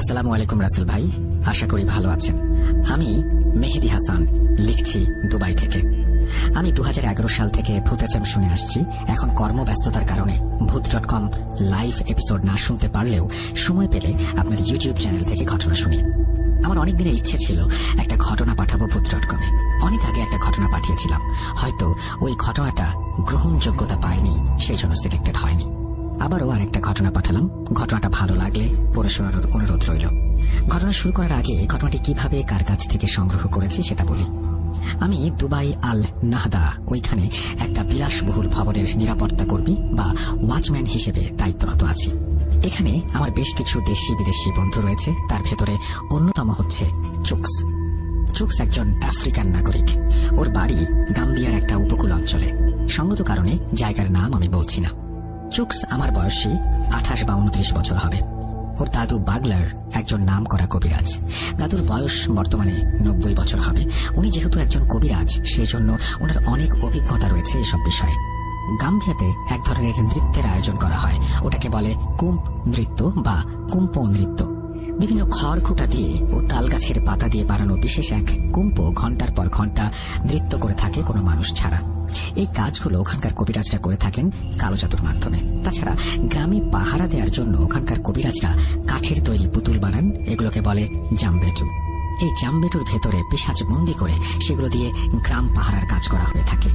আসসালামু আলাইকুম রাসেল ভাই, আশা করি ভালো আছেন। আমি মেহেদি হাসান, লিখছি দুবাই থেকে। আমি 2011 সাল থেকে ভূত এফএম শুনে আসছি। এখন কর্মব্যস্ততার কারণে ভূত.com লাইভ এপিসোড না শুনতে পারলেও সময় পেলে আপনার ইউটিউব চ্যানেল থেকে ঘটনা শুনি। আমার অনেক দিনের ইচ্ছে ছিল একটা ঘটনা পাঠাবো ভূত.com-এ। অনেক আগে একটা ঘটনা পাঠিয়েছিলাম, হয়তো ওই ঘটনাটা গ্রহণযোগ্যতা পায়নি, সেই জন্য সিলেক্টেড হয়নি। আবারও আরেকটা ঘটনা পাঠালাম। ঘটনাটা ভালো লাগলে পড়ে শোনার অনুরোধ রইল। ঘটনা শুরু করার আগে ঘটনাটি কিভাবে কার কাছ থেকে সংগ্রহ করেছি সেটা বলি। আমি দুবাই আল নাহদা, ওইখানে একটা বিলাসবহুল ভবনের নিরাপত্তা কর্মী বা ওয়াচম্যান হিসেবে দায়িত্বরত আছি। এখানে আমার বেশ কিছু দেশি বিদেশি বন্ধু রয়েছে। তার ভেতরে অন্যতম হচ্ছে চুকস। চুকস একজন আফ্রিকান নাগরিক। ওর বাড়ি গাম্বিয়ার একটা উপকূল অঞ্চলে। সঙ্গত কারণে জায়গার নাম আমি বলছি না। চুকস আমার বয়সী 28 বা 29 বছর হবে। ওর দাদু বাগলার একজন নাম করা কবিরাজ। দাদুর বয়স বর্তমানে 90 বছর হবে। উনি যেহেতু একজন কবিরাজ, সেই জন্য ওনার অনেক অভিজ্ঞতা রয়েছে এসব বিষয়ে। গাম্বিয়াতে এক ধরনের নৃত্যের আয়োজন করা হয়, ওটাকে বলে কুম্প নৃত্য বা কুম্প নৃত্য। বিভিন্ন খড়খুঁটা দিয়ে ও তাল গাছের পাতা দিয়ে বানানো বিশেষ এক কুম্প ঘন্টার পর ঘন্টা নৃত্য করে থাকে কোনো মানুষ ছাড়া। এই কাজগুলো ওখানকার কবিরাজরা করে থাকেন কালো জাদুর মাধ্যমে। তাছাড়া গ্রামে পাহারা দেওয়ার জন্য ওখানকার কবিরাজরা কাঠের তৈরি পুতুল বানান, এগুলোকে বলে জামবেটু। এই জামবেটুর ভেতরে পিশাচ বন্দি করে সেগুলো দিয়ে গ্রাম পাহারার কাজ করা হয়ে থাকে।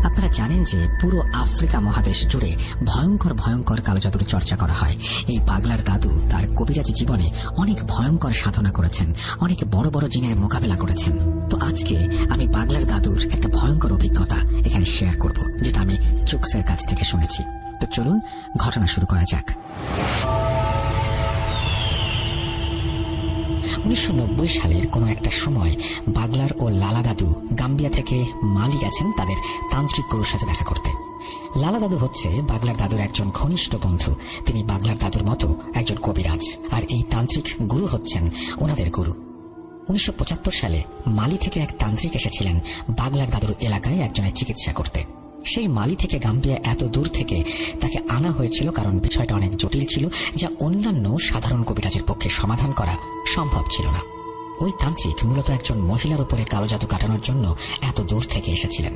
আপনারা জানেন যে পুরো আফ্রিকা মহাদেশ জুড়ে ভয়ঙ্কর ভয়ঙ্কর কালো জাদুর চর্চা করা হয়। এই পাগলার দাদু তার কবিরাজি জীবনে অনেক ভয়ঙ্কর সাধনা করেছেন, অনেক বড় বড় জিনের মোকাবেলা করেছেন। তো আজকে আমি পাগলার দাদুর একটা ভয়ঙ্কর অভিজ্ঞতা এখানে শেয়ার করব, যেটা আমি চুকসের কাছ থেকে শুনেছি। তো চলুন ঘটনা শুরু করা যাক। 1990 সালের কোনো একটা সময় বাগলার ও লালা দাদু গাম্বিয়া থেকে মালি গেছেন তাদের তান্ত্রিক গুরুর সাথে দেখা করতে। লালা দাদু হচ্ছে বাগলার দাদুর একজন ঘনিষ্ঠ বন্ধু। তিনি বাগলার দাদুর মতো একজন কবিরাজ, আর এই তান্ত্রিক গুরু হচ্ছেন ওনাদের গুরু। 1975 সালে মালি থেকে এক তান্ত্রিক এসেছিলেন বাগলার দাদুর এলাকায় একজনের চিকিৎসা করতে। সেই মালি থেকে গাম্বিয়া এত দূর থেকে তাকে আনা হয়েছিল কারণ বিষয়টা অনেক জটিল ছিল, যা অন্যান্য সাধারণ কবিরাজের পক্ষে সমাধান করা সম্ভব ছিল না। ওই তান্ত্রিক মূলত একজন মহিলার উপরে কালো জাদু কাটানোর জন্য এত দূর থেকে এসেছিলেন।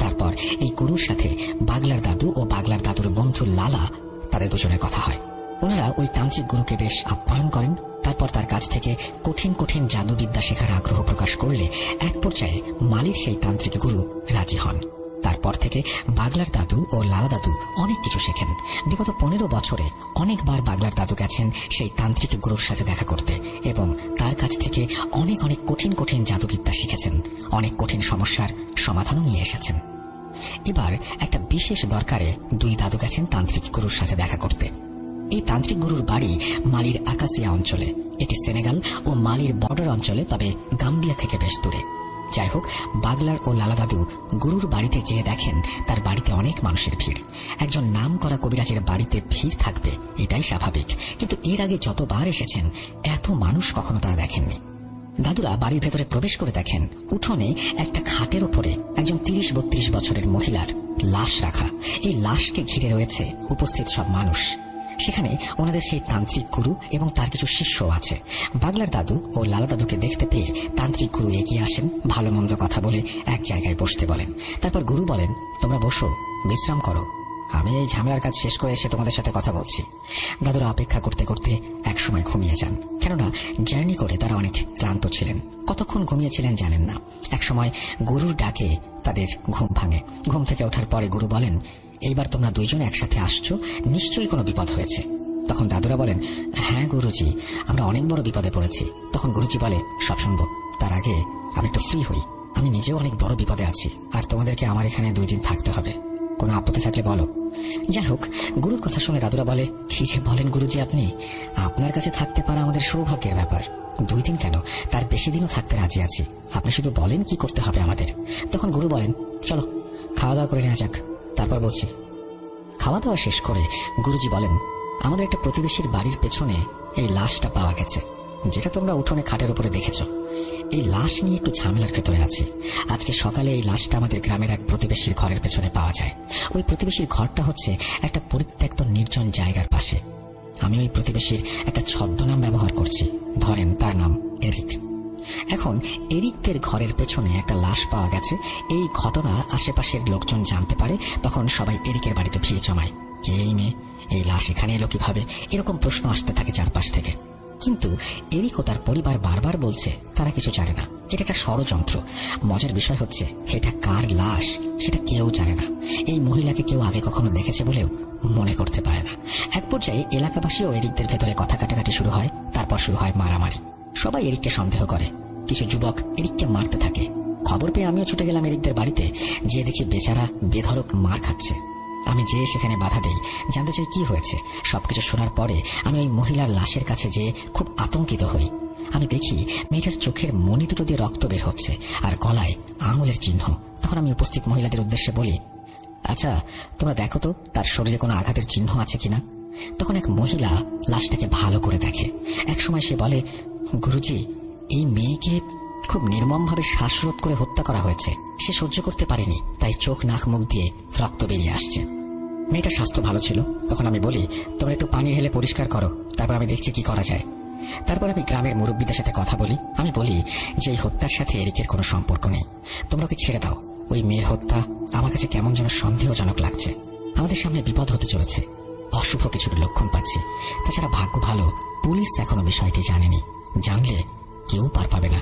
তারপর এই গুরুর সাথে বাগলার দাদু ও বাগলার দাদুর বন্ধু লালা, তাদের দুজনের কথা হয়। ওনারা ওই তান্ত্রিক গুরুকে বেশ আপ্যায়ন করেন। তারপর তার কাছ থেকে কঠিন কঠিন জাদুবিদ্যা শেখার আগ্রহ প্রকাশ করলে এক পর্যায়ে মালির সেই তান্ত্রিক গুরু রাজি হন। তারপর থেকে বাগলার দাদু ও লালা দাদু অনেক কিছু শেখেন। বিগত 15 বছরে অনেকবার বাগলার দাদু গেছেন সেই তান্ত্রিক গুরুর সাথে দেখা করতে এবং তার কাছ থেকে অনেক অনেক কঠিন কঠিন জাদুবিদ্যা শিখেছেন, অনেক কঠিন সমস্যার সমাধানও নিয়ে এসেছেন। এবার একটা বিশেষ দরকারে দুই দাদু গেছেন তান্ত্রিক গুরুর সাথে দেখা করতে। এই তান্ত্রিক গুরুর বাড়ি মালির আকাসিয়া অঞ্চলে। এটি সেনেগাল ও মালির বর্ডার অঞ্চলে, তবে গাম্বিয়া থেকে বেশ দূরে। যাই হোক, বাগলার ও লালা দাদু গুরুর বাড়িতে যেয়ে দেখেন তার বাড়িতে অনেক মানুষের ভিড়। একজন নাম করা কবিরাজের বাড়িতে ভিড় থাকবে, এটাই স্বাভাবিক, কিন্তু এর আগে যতবার এসেছেন এত মানুষ কখনো তারা দেখেননি। দাদুরা বাড়ির ভেতরে প্রবেশ করে দেখেন উঠোনে একটা খাটের ওপরে একজন 30-32 বছরের মহিলার লাশ রাখা। এই লাশকে ঘিরে রয়েছে উপস্থিত সব মানুষ। সেখানে ওনাদের সেই তান্ত্রিক গুরু এবং তার কিছু শিষ্য আছে। বাগলার দাদু ও লালা দাদুকে দেখতে পেয়ে তান্ত্রিক গুরু এগিয়ে আসেন, ভালো মন্দ কথা বলে এক জায়গায় বসতে বলেন। তারপর গুরু বলেন, তোমরা বসো, বিশ্রাম করো, আমি এই ঝামেলার কাজ শেষ করে এসে তোমাদের সাথে কথা বলছি। দাদুরা অপেক্ষা করতে করতে এক সময় ঘুমিয়ে যান, কেননা জার্নি করে তারা অনেক ক্লান্ত ছিলেন। কতক্ষণ ঘুমিয়েছিলেন জানেন না। এক সময় গুরুর ডাকে তাদের ঘুম ভাঙে। ঘুম থেকে ওঠার পরে গুরু বলেন, এইবার তোমরা দুইজন একসাথে আসছো, নিশ্চয়ই কোনো বিপদ হয়েছে। তখন দাদুরা বলেন, হ্যাঁ গুরুজি, আমরা অনেক বড় বিপদে পড়েছি। তখন গুরুজি বলে, সব শুনবো, তার আগে আমি একটু ফ্রি হই, আমি নিজেও অনেক বড় বিপদে আছি, আর তোমাদেরকে আমার এখানে 2 দিন থাকতে হবে, কোনো আপত্তি থাকলে বলো। যাই হোক, গুরুর কথা শুনে দাদুরা বলে, কি যে বলেন গুরুজি আপনি, আপনার কাছে থাকতে পারা আমাদের সৌভাগ্যের ব্যাপার। 2 দিন কেন, তার বেশি দিনও থাকতে রাজি আছি, আপনি শুধু বলেন কি করতে হবে আমাদের। তখন গুরু বলেন, চলো খাওয়া দাওয়া করে নেওয়া যাক, তারপর বলছি। খাওয়া দাওয়া শেষ করে গুরুজি বলেন, আমাদের একটা প্রতিবেশীর বাড়ির পেছনে এই লাশটা পাওয়া গেছে, যেটা তোমরা উঠোনে খাটের উপরে দেখেছ। এই লাশ নিয়ে একটু ঝামেলার ভেতরে আছি। আজকে সকালে এই লাশটা আমাদের গ্রামের এক প্রতিবেশীর ঘরের পেছনে পাওয়া যায়। ওই প্রতিবেশীর ঘরটা হচ্ছে একটা পরিত্যক্ত নির্জন জায়গার পাশে। আমি ওই প্রতিবেশীর একটা ছদ্মনাম ব্যবহার করছি, ধরেন তার নাম এরিক। এখন এরিকদের ঘরের পেছনে একটা লাশ পাওয়া গেছে। এই ঘটনা আশেপাশের লোকজন জানতে পারে। তখন সবাই এরিকের বাড়িতে ভিড় জমায়। কে এই মেয়ে, এই লাশ এখানে এলো কিভাবে, এরকম প্রশ্ন আসতে থাকে চারপাশ থেকে। কিন্তু এরিক ও তার পরিবার বারবার বলছে তারা কিছু জানে না, এটা একটা ষড়যন্ত্র। মজার বিষয় হচ্ছে এটা কার লাশ সেটা কেউ জানে না। এই মহিলাকে কেউ আগে কখনো দেখেছে বলেও মনে করতে পারে না। এক পর্যায়ে এলাকাবাসী ও এরিকদের ভেতরে কথা কাটাকাটি শুরু হয়। তারপর শুরু হয় মারামারি। সবাই এরিককে সন্দেহ করে। কিছু যুবক এরিককে মারতে থাকে। খবর পেয়ে আমিও ছুটে গেলাম এরিকদের বাড়িতে। যে দেখি বেচারা বেধড়ক মার খাচ্ছে। আমি যেয়ে সেখানে বাধা দেই, জানতে চাই কি হয়েছে। সবকিছু শোনার পরে আমি ওই মহিলার লাশের কাছে যেয়ে খুব আতঙ্কিত হই। আমি দেখি মেয়েটার চোখের মণি দুটো দিয়ে রক্ত বের হচ্ছে আর গলায় আঙুলের চিহ্ন। তখন আমি উপস্থিত মহিলাদের উদ্দেশ্যে বলি, আচ্ছা তোমরা দেখো তো তার শরীরে কোনো আঘাতের চিহ্ন আছে কিনা। তখন এক মহিলা লাশটাকে ভালো করে দেখে। এক সময় সে বলে, গুরুজি, এই মেয়েকে খুব নির্মমভাবে শ্বাসরোধ করে হত্যা করা হয়েছে। সে সহ্য করতে পারেনি, তাই চোখ নাক মুখ দিয়ে রক্ত বেরিয়ে আসছে। মেয়েটার স্বাস্থ্য ভালো ছিল। তখন আমি বলি, তোমরা একটু পানি ঢেলে পরিষ্কার করো, তারপর আমি দেখছি কি করা যায়। তারপর আমি গ্রামের মুরব্বীদের সাথে কথা বলি। আমি বলি যে এই হত্যার সাথে এরিকের কোনো সম্পর্ক নেই, তোমরা ওকে ছেড়ে দাও। ওই মেয়ের হত্যা আমার কাছে কেমন যেন সন্দেহজনক লাগছে। আমাদের সামনে বিপদ হতে চলেছে, অশুভ কিছুর লক্ষণ পাচ্ছি। তাছাড়া ভাগ্য ভালো পুলিশ এখনো বিষয়টি জানেনি, জানলে কেউ পার পাবে না।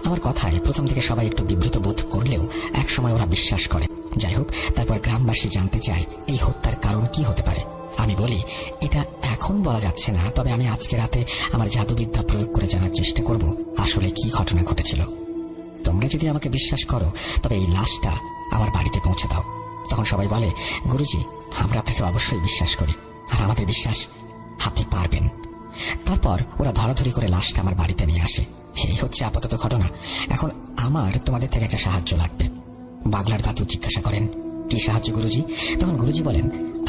আমার কথায় প্রথম থেকে সবাই একটু বিব্রত বোধ করলেও একসময় ওরা বিশ্বাস করে। যাই হোক, তারপর গ্রামবাসী জানতে চায় এই হত্যার কারণ কি হতে পারে। আমি বলি, এটা এখন বলা যাচ্ছে না, তবে আমি আজকে রাতে আমার জাদুবিদ্যা প্রয়োগ করে জানার চেষ্টা করব আসলে কি ঘটনা ঘটেছিল। তোমরা যদি আমাকে বিশ্বাস করো তবে এই লাশটা আমার বাড়িতে পৌঁছে দাও। তখন সবাই বলে, গুরুজি, আমরা আপনাকে অবশ্যই বিশ্বাস করি, আর আমাদের বিশ্বাস আপনি পারবেন। তারপর ওরা ধরাধরি করে লাশটা আমার বাড়িতে নিয়ে আসে। এই হচ্ছে আপাতত ঘটনা। এখন আমার তোমাদের থেকে একটা সাহায্য লাগবে। বাগলার দাদু জিজ্ঞাসা করেন, কি সাহায্য গুরুজি? তখন গুরুজি বলেন,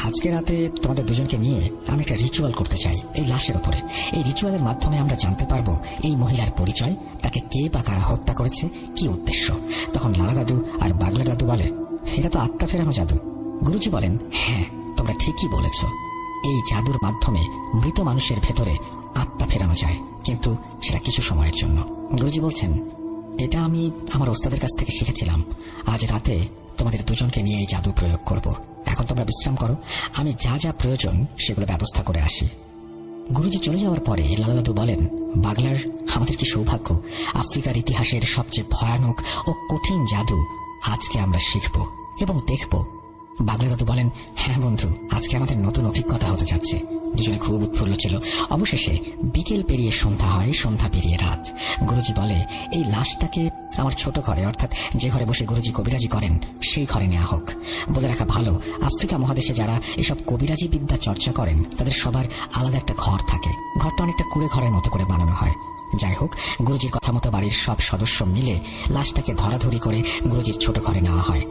আজকে রাতে তোমাদের দুজনকে নিয়ে আমি একটা রিচুয়াল করতে চাই এই লাশের উপরে। এই রিচুয়ালের মাধ্যমে আমরা জানতে পারবো এই মহিলার পরিচয়, তাকে কে বা কারা হত্যা করেছে, কি উদ্দেশ্য। তখন লালা দাদু আর বাগলা দাদু বলে, এটা তো আত্মা ফেরানো জাদু। গুরুজি বলেন, হ্যাঁ, তোমরা ঠিকই বলেছ। এই জাদুর মাধ্যমে মৃত মানুষের ভেতরে আত্মা ফেরানো যায়, কিন্তু সেটা কিছু সময়ের জন্য। গুরুজি বলছেন, এটা আমি আমার ওস্তাদের কাছ থেকে শিখেছিলাম। আজ রাতে তোমাদের দুজনকে নিয়ে এই জাদু প্রয়োগ করব। এখন তোমরা বিশ্রাম করো, আমি যা যা প্রয়োজন সেগুলো ব্যবস্থা করে আসি। গুরুজি চলে যাওয়ার পরে লালা দাদু বলেন, বাগলার, আমাদের কি সৌভাগ্য। আফ্রিকার ইতিহাসের সবচেয়ে ভয়ানক ও কঠিন জাদু আজকে আমরা শিখব এবং দেখব। বাগলা দাদু বলেন, হ্যাঁ বন্ধু, আজকে আমাদের নতুন অভিজ্ঞতা হতে যাচ্ছে। দুজনে খুব উৎফুল্ল ছিল। অবশেষে বিকেল পেরিয়ে সন্ধ্যা হয়, সন্ধ্যা পেরিয়ে রাত। গুরুজি বলে, এই লাশটাকে আমার ছোট ঘরে, অর্থাৎ যে ঘরে বসে গুরুজি কবিরাজি করেন, সেই ঘরে নেওয়া হোক। বলে রাখা ভালো, আফ্রিকা মহাদেশে যারা এসব কবিরাজি বিদ্যা চর্চা করেন তাদের সবার আলাদা একটা ঘর থাকে। ঘরটা অনেকটা কুড়ে ঘরের মতো করে বানানো হয়। যাই হোক, গুরুজির কথা মতো বাড়ির সব সদস্য মিলে লাশটাকে ধরাধরি করে গুরুজির ছোট ঘরে নেওয়া হয়।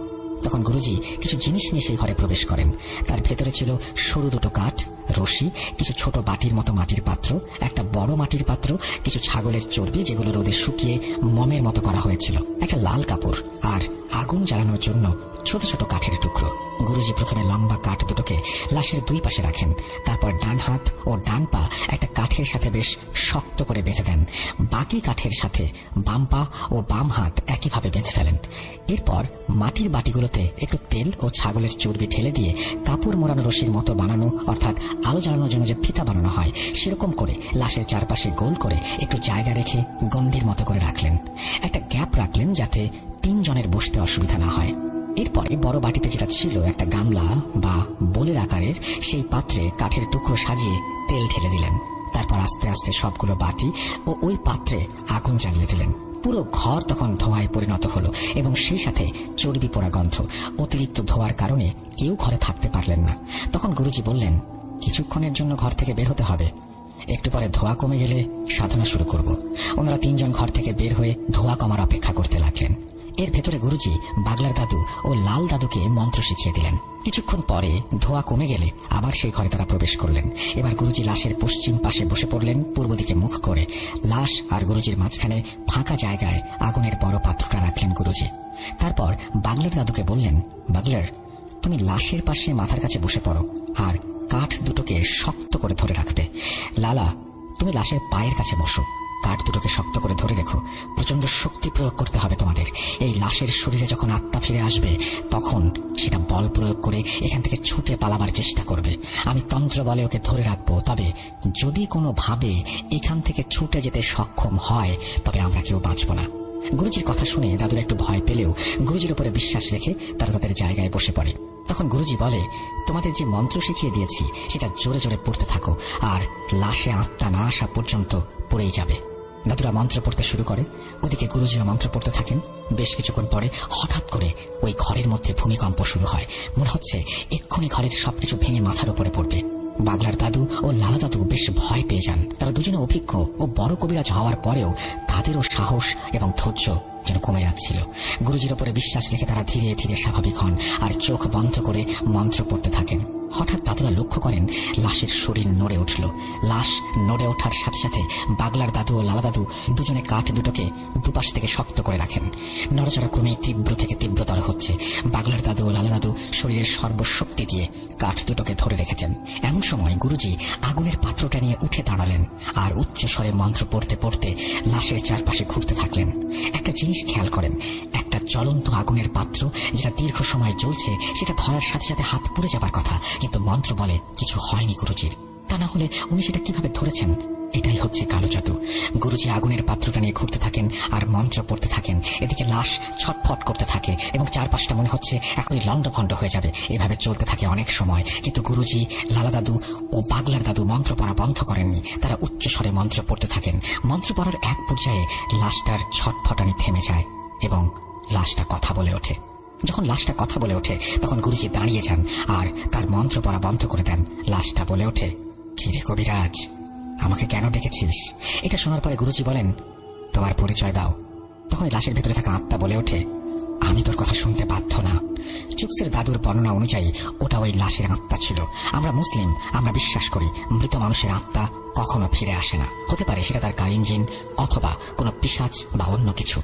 তখন গুরুজি কিছু জিনিস নিয়ে সেই ঘরে প্রবেশ করেন। তার ভেতরে ছিল সরু দুটো কাঠ, রশি, কিছু ছোট বাটির মতো মাটির পাত্র, একটা বড় মাটির পাত্র, কিছু ছাগলের চর্বি যেগুলো রোদে শুকিয়ে মমের মতো করা হয়েছিল, একটা লাল কাপড় আর আগুন জ্বালানোর জন্য ছোট ছোট কাঠের টুকরো। গুরুজি প্রথমে লম্বা কাঠ দুটোকে লাশের দুই পাশে রাখেন। তারপর ডান হাত ও ডান পা একটা কাঠের সাথে বেশ শক্ত করে বেঁধে দেন। বাকি কাঠের সাথে বাম পা ও বাম হাত একইভাবে বেঁধে ফেলেন। এরপর মাটির বাটিগুলোতে একটু তেল ও ছাগলের চর্বি ঢেলে দিয়ে কাপড় মোড়ানো রশির মতো বানানো, অর্থাৎ আলো জ্বালানোর জন্য যে ফিতা বানানো হয় সেরকম করে লাশের চারপাশে গোল করে একটু জায়গা রেখে গন্ডির মতো করে রাখলেন। একটা গ্যাপ রাখলেন যাতে তিনজনের বসতে অসুবিধা না হয়। এরপরে বড় বাটিতে যেটা ছিল একটা গামলা বা বোলের আকারের, সেই পাত্রে কাঠের টুকরো সাজিয়ে তেল ঢেলে দিলেন। তারপর আস্তে আস্তে সবগুলো বাটি ও ওই পাত্রে আগুন জ্বালিয়ে দিলেন। পুরো ঘর তখন ধোঁয়ায় পরিণত হলো এবং সেই সাথে চর্বি পোড়া গন্ধ। অতিরিক্ত ধোঁয়ার কারণে কেউ ঘরে থাকতে পারলেন না। তখন গুরুজি বললেন, কিছুক্ষণের জন্য ঘর থেকে বের হতে হবে, একটু পরে ধোঁয়া কমে গেলে সাধনা শুরু করব। ওনারা তিনজন ঘর থেকে বের হয়ে ধোঁয়া কমার অপেক্ষা করতে লাগলেন। এর ভেতরে গুরুজি বাগলার দাদু ও লাল দাদুকে মন্ত্র শিখিয়ে দিলেন। কিছুক্ষণ পরে ধোঁয়া কমে গেলে আবার সেই ঘরে তারা প্রবেশ করলেন। এবার গুরুজি লাশের পশ্চিম পাশে বসে পড়লেন, পূর্ব দিকে মুখ করে। লাশ আর গুরুজির মাঝখানে ফাঁকা জায়গায় আগুনের বড় পাত্রটা রাখলেন গুরুজি। তারপর বাগলার দাদুকে বললেন, বাগলার, তুমি লাশের পাশে মাথার কাছে বসে পড়ো আর কাঠ দুটোকে শক্ত করে ধরে রাখবে। লালা, তুমি লাশের পায়ের কাছে বসো, কাঠ দুটোকে শক্ত করে ধরে রেখো। প্রচন্ড শক্তি প্রয়োগ করতে হবে তোমাদের। এই লাশের শরীরে যখন আত্মা ফিরে আসবে তখন সেটা বল প্রয়োগ করে এখান থেকে ছুটে পালাবার চেষ্টা করবে। আমি তন্ত্র বলে ওকে ধরে রাখবো, তবে যদি কোনো ভাবে এখান থেকে ছুটে যেতে সক্ষম হয় তবে আমরা কেউ বাঁচব না। গুরুজির কথা শুনে দাদুরা একটু ভয় পেলেও গুরুজির উপরে বিশ্বাস রেখে তারা তাদের জায়গায় বসে পড়ে। তখন গুরুজি বলে, তোমাদের যে মন্ত্র শিখিয়ে দিয়েছি সেটা জোরে জোরে পড়তে থাকো, আর লাশে আত্মা না আসা পর্যন্ত পড়েই যাবে। দাদুরা মন্ত্র পড়তে শুরু করে, ওদিকে গুরুজিও মন্ত্র পড়তে থাকেন। বেশ কিছুক্ষণ পরে হঠাৎ করে ওই ঘরের মধ্যে ভূমিকম্প শুরু হয়। মনে হচ্ছে এক্ষুনি ঘরের সবকিছু ভেঙে মাথার উপরে পড়বে। বাগলার দাদু ও লালা দাদু বেশ ভয় পেয়ে যান। তারা দুজনে অভিজ্ঞ ও বড় কবিরাজ হওয়ার পরেও তাদেরও সাহস এবং ধৈর্য যেন কমে যাচ্ছিল। গুরুজির উপরে বিশ্বাস রেখে তারা ধীরে ধীরে স্বাভাবিক হন আর চোখ বন্ধ করে মন্ত্র পড়তে থাকেন। হঠাৎ দাদুরা লক্ষ্য করেন লাশের শরীর নড়ে উঠল। লাশ নড়ে ওঠার সাথে সাথে বাগলার দাদু ও লালা দাদু দুজনে কাঠ দুটোকে দুপাশ থেকে শক্ত করে রাখেন। নড়াচড়া ক্রমেই তীব্র থেকে তীব্রতর হচ্ছে। বাগলার দাদু ও লালা দাদু শরীরের সর্বশক্তি দিয়ে কাঠ দুটোকে ধরে রেখেছেন। এমন সময় গুরুজি আগুনের পাত্রটা নিয়ে উঠে দাঁড়ালেন আর উচ্চ স্বরে মন্ত্র পড়তে পড়তে লাশের চারপাশে ঘুরতে থাকলেন। একটা জিনিস খেয়াল করেন, একটা জ্বলন্ত আগুনের পাত্র যেটা দীর্ঘ সময় জ্বলছে সেটা ধরার সাথে সাথে হাত পুড়ে যাবার কথা, কিন্তু মন্ত্র বলে কিছু হয়নি গুরুজির। তা না হলে উনি সেটা কিভাবে ধরেছেন? এটাই হচ্ছে কালো জাদু। গুরুজি আগুনের পাত্রটা নিয়ে ঘুরতে থাকেন আর মন্ত্র পড়তে থাকেন। এদিকে লাশ ছটফট করতে থাকে এবং চারপাশটা মনে হচ্ছে এখনই লন্ডভন্ড হয়ে যাবে। এভাবে চলতে থাকে অনেক সময়, কিন্তু গুরুজি, লালা দাদু ও বাগলার দাদু মন্ত্র পড়া বন্ধ করেননি। তারা উচ্চ স্বরে মন্ত্র পড়তে থাকেন। মন্ত্র পড়ার এক পর্যায়ে লাশটার ছটফটানি থেমে যায় এবং লাশটা কথা বলে ওঠে। যখন লাশটা কথা বলে ওঠে তখন গুরুজি দাঁড়িয়ে যান আর তার মন্ত্র পড়া বন্ধ করে দেন। লাশটা বলে ওঠে, কি রে কবিরাজ, আমাকে কেন ডেকেছিস? এটা শোনার পরে গুরুজি বলেন, তোমার পরিচয় দাও। তখন লাশের ভেতরে থাকা আত্মা বলে ওঠে, আমি তোর কথা শুনতে বাধ্য না। চুকসের দাদুর বর্ণনা অনুযায়ী ওটা ওই লাশের আত্মা ছিল। আমরা মুসলিম, আমরা বিশ্বাস করি মৃত মানুষের আত্মা কখনো ফিরে আসে না। হতে পারে সেটা তার কালীন জিন অথবা কোনো পিশাচ বা অন্য কিছু।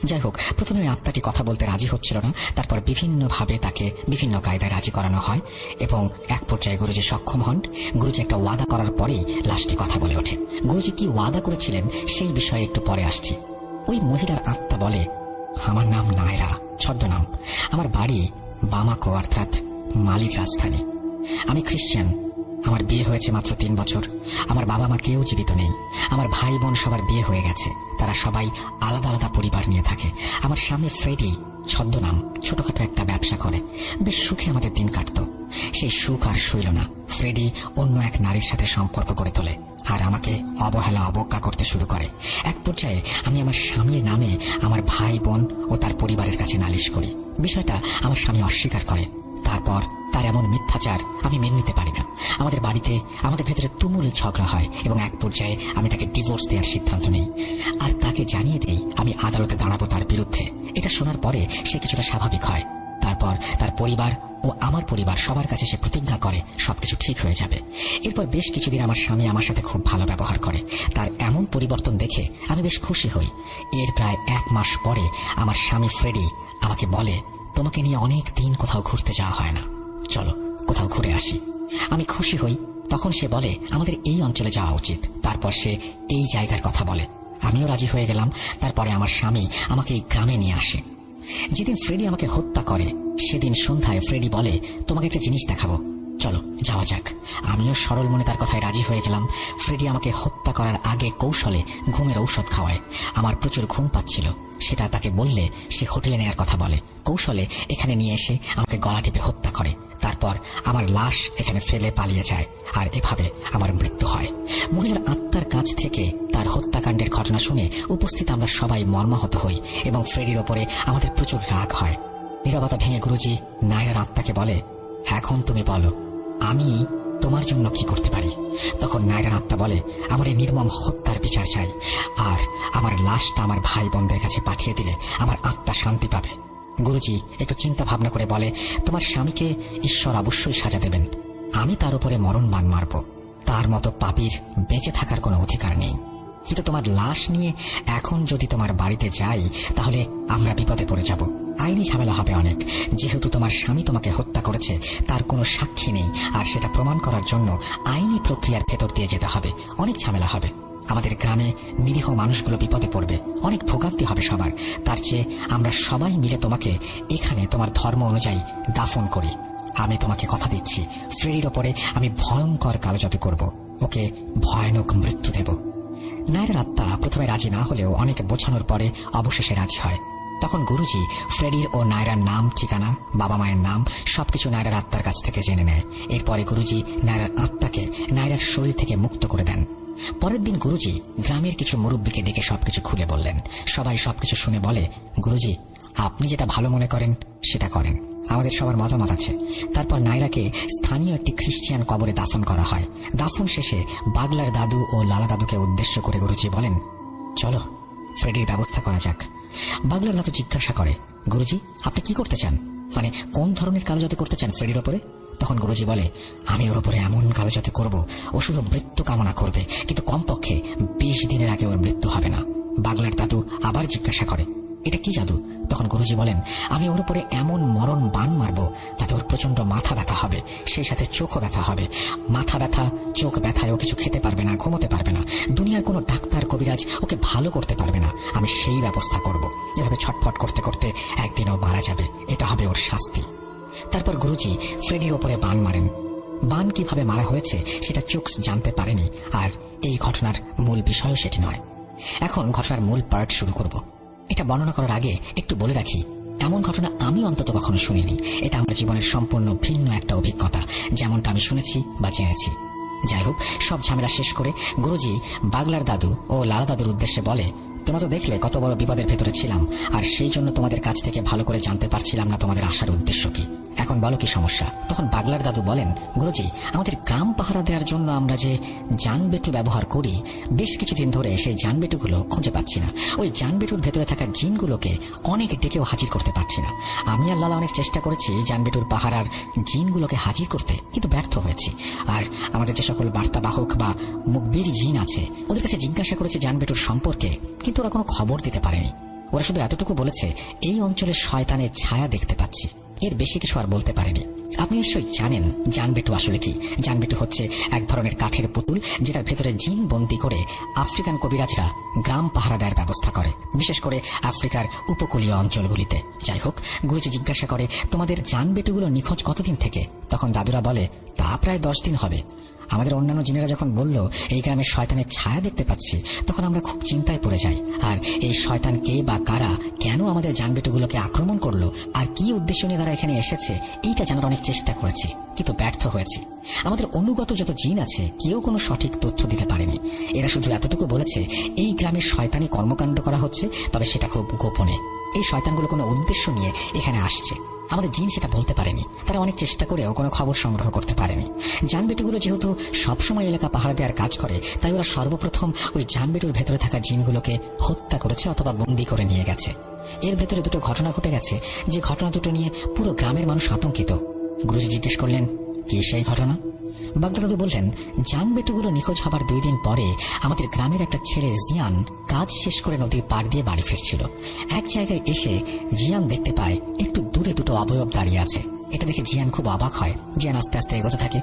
যাই হোক, প্রথমে ওই আত্মাটি কথা বলতে রাজি হচ্ছিল না। তারপর বিভিন্নভাবে তাকে বিভিন্ন কায়দায় রাজি করানো হয় এবং এক পর্যায়ে গুরুজি সক্ষম হন। গুরুজি একটা ওয়াদা করার পরেই লাশটি কথা বলে ওঠে। গুরুজি কি ওয়াদা করেছিলেন সেই বিষয়ে একটু পরে আসছি। ওই মহিলার আত্মা বলে, আমার নাম নায়রা, ছদ্মনাম। আমার বাড়ি বামাকো অর্থাৎ মালির রাজধানী। আমি খ্রিস্টান। আমার বিয়ে হয়েছে মাত্র 3 বছর। আমার বাবা মা কেউ জীবিত নেই। আমার ভাই বোন সবার বিয়ে হয়ে গেছে। তারা সবাই আলাদা আলাদা পরিবার নিয়ে থাকে। আমার স্বামী ফ্রেডি, ছদ্মনাম, ছোটখাটো একটা ব্যবসা করে। বেশ সুখে আমাদের দিন কাটত। সেই সুখ আর সইল না। ফ্রেডি অন্য এক নারীর সাথে সম্পর্ক করে তোলে আর আমাকে অবহেলা অবজ্ঞা করতে শুরু করে। এক পর্যায়ে আমি আমার স্বামীর নামে আমার ভাই বোন ও তার পরিবারের কাছে নালিশ করি। বিষয়টা আমার স্বামী অস্বীকার করে। তারপর তার এমন মিথ্যাচার আমি মেনে নিতে পারি না। আমাদের বাড়িতে আমাদের ভেতরে তুমুল ঝগড়া হয় এবং এক পর্যায়ে আমি তাকে ডিভোর্স দেওয়ার সিদ্ধান্ত নেই আর তাকে জানিয়ে দেই আমি আদালতে দাঁড়াবো তার বিরুদ্ধে। এটা শোনার পরে সে কিছুটা স্বাভাবিক হয়। তারপর তার পরিবার ও আমার পরিবার সবার কাছে সে প্রতিজ্ঞা করে সবকিছু ঠিক হয়ে যাবে। এরপর বেশ কিছুদিন আমার স্বামী আমার সাথে খুব ভালো ব্যবহার করে। তার এমন পরিবর্তন দেখে আমি বেশ খুশি হই। এর প্রায় 1 মাস পরে আমার স্বামী ফ্রেডি আমাকে বলে, তোমাকে নিয়ে অনেক দিন কোথাও ঘুরতে যাওয়া হয় না, চলো কোথাও ঘুরে আসি। আমি খুশি হই। তখন সে বলে আমাদের এই অঞ্চলে যাওয়া উচিত। তারপর সে এই জায়গার কথা বলে। আমিও রাজি হয়ে গেলাম। তারপরে আমার স্বামী আমাকে এই গ্রামে নিয়ে আসে। যেদিন ফ্রেডি আমাকে হত্যা করে সেদিন সন্ধ্যায় ফ্রেডি বলে, তোমাকে একটা জিনিস দেখাবো, চলো যাওয়া যাক। আমিও সরল মনে তার কথায় রাজি হয়ে গেলাম। ফ্রেডি আমাকে হত্যা করার আগে কৌশলে ঘুমের ঔষধ খাওয়ায়। আমার প্রচুর ঘুম পাচ্ছিল। সেটা তাকে বললে সে হোটেলে নেয়ার কথা বলে। কৌশলে এখানে নিয়ে এসে আমাকে গলা টিপে হত্যা করে। তারপর আমার লাশ এখানে ফেলে পালিয়ে যায় আর এভাবে আমার মৃত্যু হয়। মহিলার আত্মার কাছ থেকে তার হত্যাকাণ্ডের ঘটনা শুনে উপস্থিত আমরা সবাই মর্মাহত হই এবং ফ্রেডির ওপরে আমাদের প্রচুর রাগ হয়। নীরবতা ভেঙে গুরুজি নায়রার আত্মাকে বলে, এখন তুমি বলো আমি তোমার জন্য কি করতে পারি? তখন নায়রার আত্মা বলে, আমার এই নির্মম হত্যার বিচার চাই আর আমার লাশটা আমার ভাই বোনদের কাছে পাঠিয়ে দিলে আমার আত্মা শান্তি পাবে। গুরুজি একটু চিন্তা ভাবনা করে বলে, তোমার স্বামীকে ঈশ্বর অবশ্যই সাজা দেবেন। আমি তার উপরে মরণ বাণ মারব। তার মতো পাপীর বেঁচে থাকার কোনো অধিকার নেই। কিন্তু তোমার লাশ নিয়ে এখন যদি তোমার বাড়িতে যাই তাহলে আমরা বিপদে পড়ে যাব। আইনি ঝামেলা হবে অনেক। যেহেতু তোমার স্বামী তোমাকে হত্যা করেছে তার কোনো সাক্ষী নেই আর সেটা প্রমাণ করার জন্য আইনি প্রক্রিয়ার ভেতর দিয়ে যেতে হবে। অনেক ঝামেলা হবে। আমাদের গ্রামে নিরীহ মানুষগুলো বিপদে পড়বে, অনেক ভোগান্তি হবে সবার। তার চেয়ে আমরা সবাই মিলে তোমাকে এখানে তোমার ধর্ম অনুযায়ী দাফন করি। আমি তোমাকে কথা দিচ্ছি, ফ্রেডির ওপরে আমি ভয়ঙ্কর কালো জাদু করব, ওকে ভয়ানক মৃত্যু দেব। নায়রার আত্মা প্রথমে রাজি না হলেও অনেক বোঝানোর পরে অবশেষে রাজি হয়। তখন গুরুজি ফ্রেডির ও নায়রার নাম, ঠিকানা, বাবা মায়ের নাম সবকিছু নায়রার আত্মার কাছ থেকে জেনে নেয়। এরপরে গুরুজি নায়রার আত্মাকে নায়রার শরীর থেকে মুক্ত করে দেন। পরের দিন গুরুজি গ্রামের কিছু মুরব্বীকে ডেকে সবকিছু খুলে বললেন। সবাই সবকিছু শুনে বলে, গুরুজি আপনি যেটা ভালো মনে করেন সেটা করেন, আমাদের সবার মতামত আছে। তারপর নায়রাকে স্থানীয় একটি খ্রিস্টান কবরে দাফন করা হয়। দাফন শেষে বাগলার দাদু ও লালা দাদুকে উদ্দেশ্য করে গুরুজি বলেন, চলো ফ্রেডির ব্যবস্থা করা যাক। বাগলার দাদু জিজ্ঞাসা করে, গুরুজি আপনি কি করতে চান, মানে কোন ধরনের কালো জাদু করতে চান ফ্রেডির ওপরে? তখন গুরুজি বলে, আমি ওর ওপরে এমন কালো জাদু করবো ও শুধু মৃত্যু কামনা করবে, কিন্তু কমপক্ষে 20 দিনের আগে ওর মৃত্যু হবে না। বাগলার দাদু আবার জিজ্ঞাসা করে, এটা কি জাদু? তখন গুরুজি বলেন, আমি ওর উপরে এমন মরণ বান মারবো যাতে ওর প্রচন্ড মাথা ব্যথা হবে, সেই সাথে চোখও ব্যথা হবে। মাথা ব্যথা, চোখ ব্যথায় ও কিছু খেতে পারবে না, ঘুমোতে পারবে না, দুনিয়ার কোনো ডাক্তার কবিরাজ ওকে ভালো করতে পারবে না। আমি সেই ব্যবস্থা করব। এভাবে ছটফট করতে করতে একদিন ও মারা যাবে, এটা হবে ওর শাস্তি। তারপর গুরুজি ফ্রেডির ওপরে বান মারেন। বান কিভাবে মারা হয়েছে সেটা চোখ জানতে পারেনি, আর এই ঘটনার মূল বিষয়ও সেটি নয়। এখন ঘটনার মূল পার্ট শুরু করব। এটা বর্ণনা করার আগে একটু বলে রাখি, এমন ঘটনা আমি অন্তত কখনো শুনিনি। এটা আমার জীবনের সম্পূর্ণ ভিন্ন একটা অভিজ্ঞতা, যেমনটা আমি শুনেছি বা জেনেছি। যাই হোক, সব ঝামেলা শেষ করে গুরুজি বাগলার দাদু ও লালা দাদুর উদ্দেশ্যে বলে, তোমরা তো দেখলে কত বড় বিপদের ভেতরে ছিলাম, আর সেই জন্য তোমাদের কাছ থেকে ভালো করে জানতে পারছিলাম না তোমাদের আসার উদ্দেশ্য কি। এখন বলো কি সমস্যা? তখন বাগলার দাদু বলেন, গুরুজি আমাদের গ্রাম পাহারা দেওয়ার জন্য আমরা যে জানবেটু ব্যবহার করি, বেশ কিছুদিন ধরে সেই জানবেটুগুলো খুঁজে পাচ্ছি না। ওই জানবেটুর ভেতরে থাকা জিনগুলোকে অনেক ডেকেও হাজির করতে পারছি না। আমি আর লালা অনেক চেষ্টা করেছি জানবেটুর পাহারার জিনগুলোকে হাজির করতে, কিন্তু ব্যর্থ হয়েছি। আর আমাদের যে সকল বার্তাবাহক বা মুখবির জিন আছে, ওদের কাছে জিজ্ঞাসা করেছি জানবেটুর সম্পর্কে, কিন্তু ওরা কোনো খবর দিতে পারেনি। ওরা শুধু এতটুকু বলেছে এই অঞ্চলে শয়তানের ছায়া দেখতে পাচ্ছি, এর বেশি কিছু আর বলতে পারেনি। আপনি নিশ্চয়ই জানেন জানবেটু আসলে কি। জানবেটু হচ্ছে এক ধরনের কাঠের পুতুল, যেটার ভেতরে জিন বন্দী করে আফ্রিকান কবিরাজরা গ্রাম পাহারা দেওয়ার ব্যবস্থা করে, বিশেষ করে আফ্রিকার উপকূলীয় অঞ্চলগুলিতে। যাই হোক, গুরুজি জিজ্ঞাসা করে, তোমাদের জানবেটুগুলো নিখোঁজ কতদিন থেকে? তখন দাদুরা বলে, তা প্রায় 10 দিন হবে। আমাদের অন্যান্য জিনেরা যখন বলল এই গ্রামে শয়তানের ছায়া দেখতে পাচ্ছি, তখন আমরা খুব চিন্তায় পড়ে যাই। আর এই শয়তান কে বা কারা, কেন আমাদের জানবেটুগুলোকে আক্রমণ করলো, আর কি উদ্দেশ্য নিয়ে তারা এখানে এসেছে, এইটা জানার অনেক চেষ্টা করেছি, কিন্তু ব্যর্থ হয়েছি। আমাদের অনুগত যত জিন আছে কেউ কোনো সঠিক তথ্য দিতে পারেনি। এরা শুধু এতটুকু বলেছে এই গ্রামে শয়তানি কর্মকাণ্ড করা হচ্ছে, তবে সেটা খুব গোপনে। এই শয়তানগুলো কোনো উদ্দেশ্য নিয়ে এখানে আসছে, আমাদের জিন সেটা বলতে পারেনি। তারা অনেক চেষ্টা করেও কোনো খবর সংগ্রহ করতে পারেনি। জানবেটুগুলো যেহেতু সবসময় এলাকা পাহারা দেওয়ার কাজ করে, তাই ওরা সর্বপ্রথম ওই জানবেটুর ভেতরে থাকা জিনগুলোকে হত্যা করেছে অথবা বন্দী করে নিয়ে গেছে। এর ভেতরে দুটো ঘটনা ঘটে গেছে, যে ঘটনা দুটো নিয়ে পুরো গ্রামের মানুষ আতঙ্কিত। গুরুজি জিজ্ঞেস করলেন, কি সেই ঘটনা? বাগদাদু বললেন, জানবেটুগুলো নিখোঁজ হবার 2 দিন পরে আমাদের গ্রামের একটা ছেলে জিয়ান কাজ শেষ করে নদীর পাড় দিয়ে বাড়ি ফিরছিল। এক জায়গায় এসে জিয়ান দেখতে পায় একটু দূরে দুটো অবয়ব দাঁড়িয়ে আছে। এটা দেখে জিয়ান খুব অবাক হয়। জিয়ান আস্তে আস্তে এগোতে থাকে।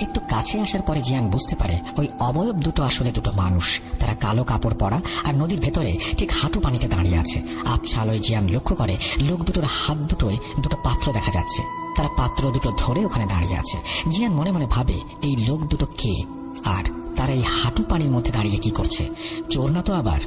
একটু কাছে আসার পরে জিয়ান বুঝতে পারে ওই অবয়ব দুটো আসলে দুটো মানুষ। তারা কালো কাপড় পরা আর নদীর ভেতরে ঠিক হাঁটু পানিতে দাঁড়িয়ে আছে। আবছা আলোয় জিয়ান লক্ষ্য করে লোক দুটোর হাত দুটোয় দুটো পাত্র দেখা যাচ্ছে। তারা পাত্র দুটো ধরে ওখানে দাঁড়িয়ে আছে। জিয়ান মনে মনে ভাবে, এই লোক দুটো কে, আর তারা এই হাঁটু পানির মধ্যে দাঁড়িয়ে কি করছে? চোর না তো আবার?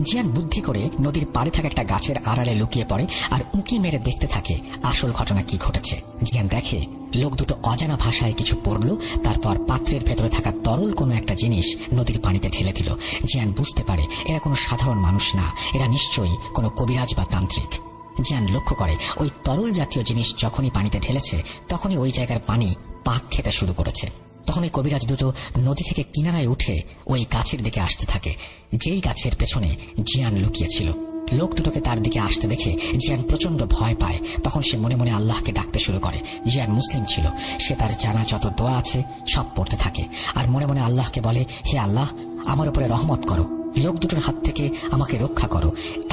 জিয়ান বুদ্ধি করে নদীর পাড়ে থাকা একটা গাছের আড়ালে লুকিয়ে পড়ে আর উঁকি মেরে দেখতে থাকে আসল ঘটনা কি ঘটেছে। জিয়ান দেখে লোক দুটো অজানা ভাষায় কিছু পড়লো, তারপর পাত্রের ভেতরে থাকা তরল কোনো একটা জিনিস নদীর পানিতে ঢেলে দিল। জিয়ান বুঝতে পারে এরা কোনো সাধারণ মানুষ না, এরা নিশ্চয়ই কোনো কবিরাজ বা তান্ত্রিক। জিয়ান লক্ষ্য করে ওই তরল জাতীয় জিনিস যখনই পানিতে ঢেলেছে, তখনই ওই জায়গার পানি পাক খেতে শুরু করেছে। তখন ওই কবিরাজ দুটো নদী থেকে কিনারায় উঠে ওই গাছের দিকে আসতে থাকে, যেই গাছের পেছনে জিয়ান লুকিয়েছিল। লোক দুটোকে তার দিকে আসতে দেখে জিয়ান প্রচন্ড ভয় পায়। তখন সে মনে মনে আল্লাহকে ডাকতে শুরু করে। জিয়ান মুসলিম ছিল, সে তার জানা যত দোয়া আছে সব পড়তে থাকে আর মনে মনে আল্লাহকে বলে, হে আল্লাহ, আমার উপরে রহমত করো, লোক দুটোর হাত থেকে আমাকে রক্ষা করো।